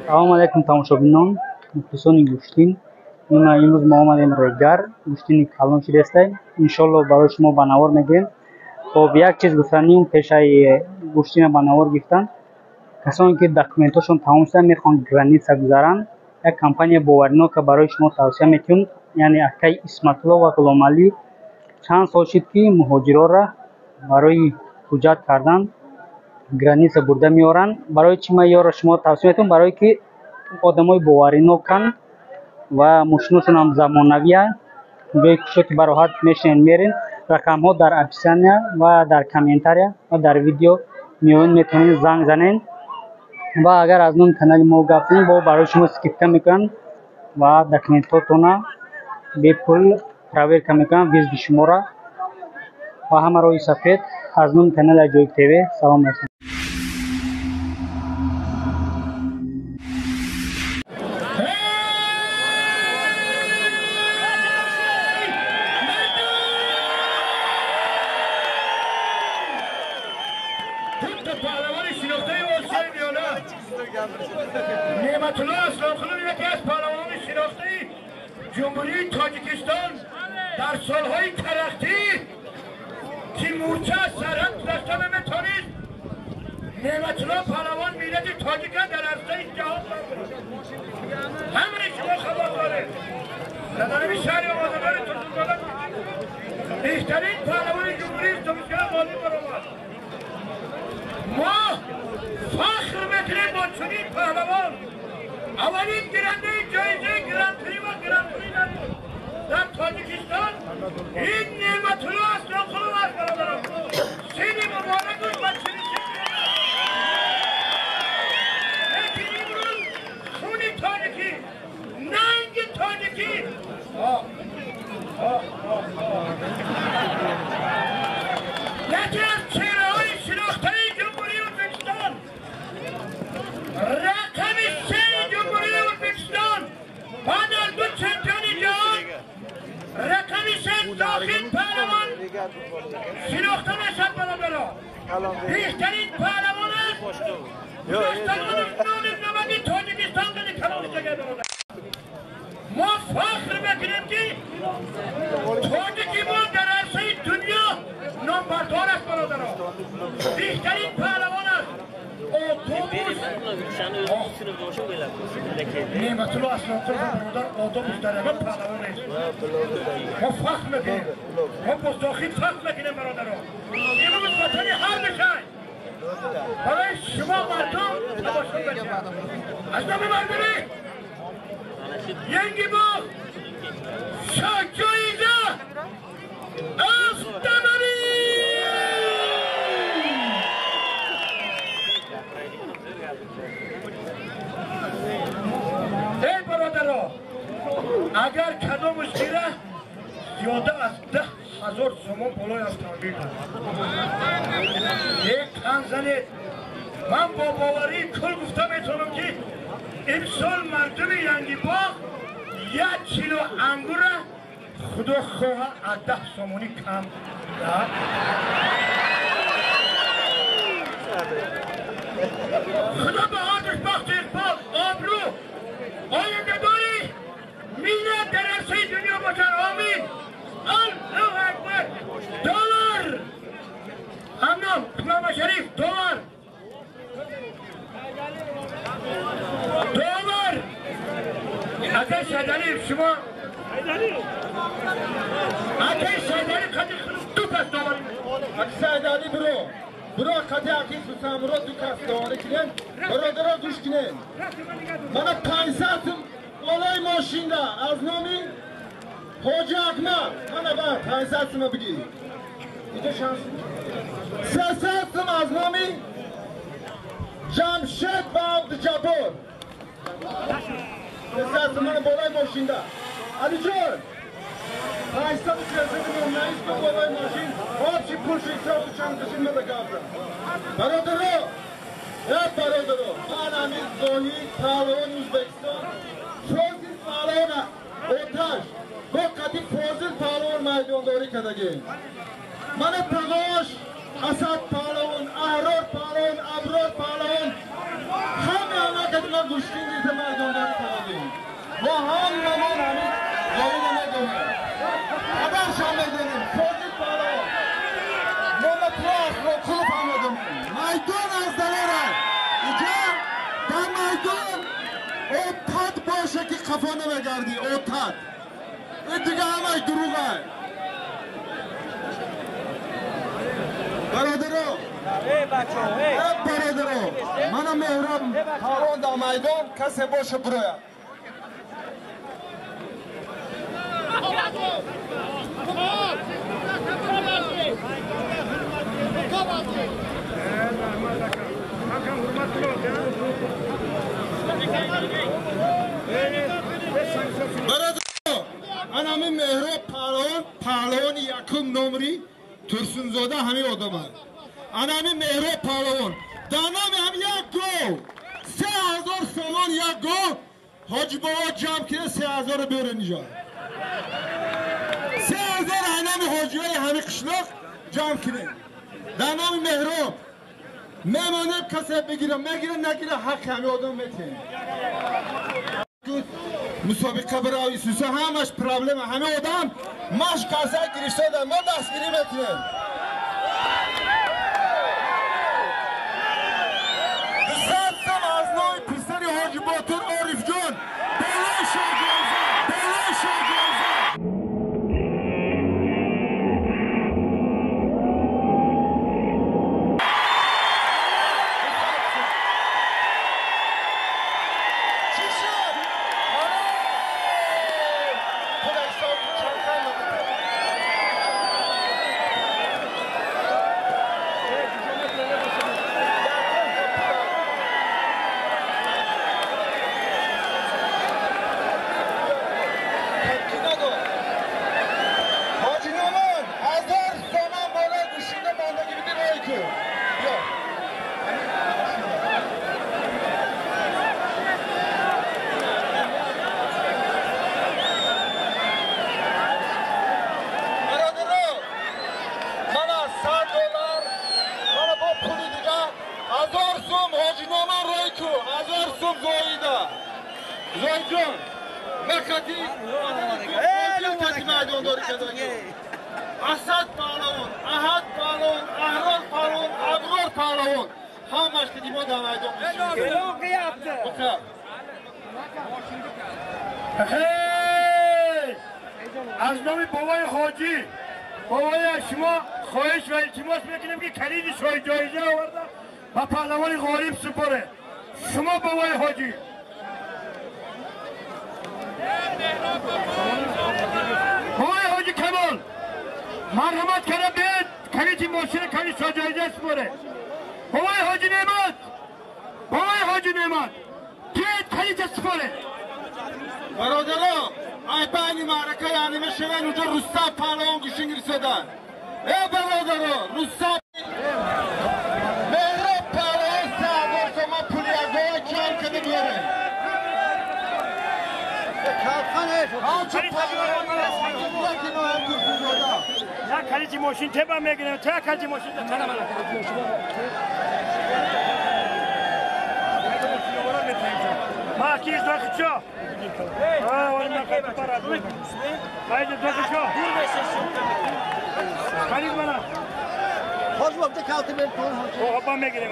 Салом алейкум тамошобинон, мухлисони гӯштин. Имрӯз мо омадем регар, гӯштини калон шидестем. Иншолло барои шумо ба навор мегирем. Хоб як чиз гуфтаним пешаи гӯштина ба навор гирифтан. Касоне ки документошон тамом шуда мехоҳанд граница гузаранд, як компания боваринока барои шумо тавсия метиҳем, яъне акаи Исматулло ва Ғуломалӣ чанд сол шуд ки муҳоҷирора барои ҳуҷҷат кардан граница бурда меоранд. Барои чӣ ман ёро шумо тавсия метиҳам? Барое ки одамои бовариноканд ва мошиношон ҳам замонавӣ аст. ҷои кушо ки ба роҳат мешинед мерен. Рақамҳо дар описания ва дар комментария ва дар видео меёбед, метавонед занг занед. ва агар аз номи канали мо гап занед, бо барои шумо скидка мекунанд ва документотона бепул проверка мекунанд визити шуморо. ва ҳама роҳи сафед аз номи канали Аҷоиб ТВ. Салом алейкум. نعمت‌الله اسلامخون یکی از پهلوانان شناخته جمهوری تاجیکستان در سالهای ترقی که مورچه از سرحد گذشته نمی‌توانید. نعمت‌الله پهلوان ملت تاجیکان در عرصه جهان همه شما خبر دارید. در این شهر آمادگار ترکمنستان بهترین پهلوان جمهوری اسلامی غالب برآمد. ما فخر میکنیم با چنین پهلوان. اولین گرنده جایزه گرانپری و گرانپری در تاجیکستان این نعمت‌الله اسلامخون است برادران. سینی مبارک بود و چنین لیکن امروز خون تاجیکی، ننگ تاجیکی یکی از چهره‌های شناخته جمهوری ازبکستان، رقم 3 جمهوری ازبکستان بعد از 2 چمپیون جهان، رقم 3 داخل پهلوان شناخته میشد برادران. بهترین پهلوان است. دوستان نمادی تاجیکستان کنی کلان جگه برادران. ما فخر میکنیم که تاجیکی ما در عرصه دنیا نامبردار است برادران. بهترین پهلوان است. اتوبوس نعمت‌الله اسلامخون برادر اتوبوس در اول پهلوان است. ما فخر میکنیم. ما گستاخی فخر میکنیم برادران. امروز وطن هر بشن برای شما مردم تماشا بکنید. از نام مردمی ینگی با شاکویزه افتمانی ای برادرها، اگر کدامش گیره زیاده از 10,000 سومون بالای автомобил یک تن زنید. من با باوری کل گفته میتونم که امسال مردم ینگی باغ 1 کیلو انگور خدا خواه از 10 سومونی کم داد. خدا به آتش بخش اقبال آبرو آینده داری ملت در عرصه دنیا باشن. آمین. الله اکبر. دلار همنام کلام شریف دلار اگه شدنی شما اگه شدنی قدی دو کس داری اگه شدنی برو قدی عقیق سوسم رو 2 کس داری کنن برادرها گوش کنن. من 500 بالای ماشین دا از نامی حاجی اکمل من بعد 500 ما بگیری اینجا شانس 300 از نامی جمشید و عبدالجبار 300 من بالای ماشین دا علی جان 540 میلیون نایست تو بالای ماشین آب چی پول شیسته و چند کشید مده گفته برادرها یک برادرها من امیر زانی پهلوان ازبکستان فوزیل پهلوان آتش با قدی فوزیل پهلوان میدانداری کردگیم. من پغاش اسد پهلوان احرار پهلوان ابرار پهلوان همه همه کدیما گوشتین دیده مردمداری کنادیم و هممون همین جایی نمیدونیم خبرشان بدونیم سازید بالا ملتراس رو کلوب هم بدونیم میدان از دلاره اینجا در میدان اوتاد باشه که خفا نمیگردی اوتاد این دیگه همش دروغه برادرو برادرو منم مهراب هارون در میدان کسی باشه برویم برادرو انامی مهراب پهلوان یکم نمری ترسونزاده همین آدم هست انامی مهراب پهلوان دانم هم یک گو 3000 سامان یک گو حاجی بابا جمع کنه 3000 بیاره اینجا 3000 انامی حاجی های همین قشلاق جمع کنه دانم مهراب میمانه کسی بگیره نگیره حق همین آدم میتین مسابقه برای سوسه همش پرابلم همه آدم ماش کاسه گریشته ده ما دستگیری میتونیم بساتم از نوع پسری حاجی باتر عارف جان بلای شاگرزه زویجان مکتی میدان داری که اسد پهلوان احد پهلوان احرار پهلوان ابرار پهلوان همش که دیما در میدان بخیر از نام بابای حاجی بابای شما خواهش و التماس میکنم که کلید جایزه آورده و پهلوان غریب سپره شما بابای حاجی بابای حاجی کمال مرحمت کرده بید کلیدی ماشین کلید جایزه سپره بابای حاجی نعمت بید کلید سپره برادرها ای بینی معرکه یعنی میشون اونجا روستا پهلوان گوشنگ رسیدن ای برادرها روستا مهراب پهلوان 3000 تومان پول یگاه کم کنه بیاره همچه پهلوان نه کلیدی ماشین تبا میگیرم تا کلیدی ماشین ما کیز داخل شو ولی ما خیلی پرد باید داخل شو خرید منا خوش وقت کالتی بید کن او با میگیریم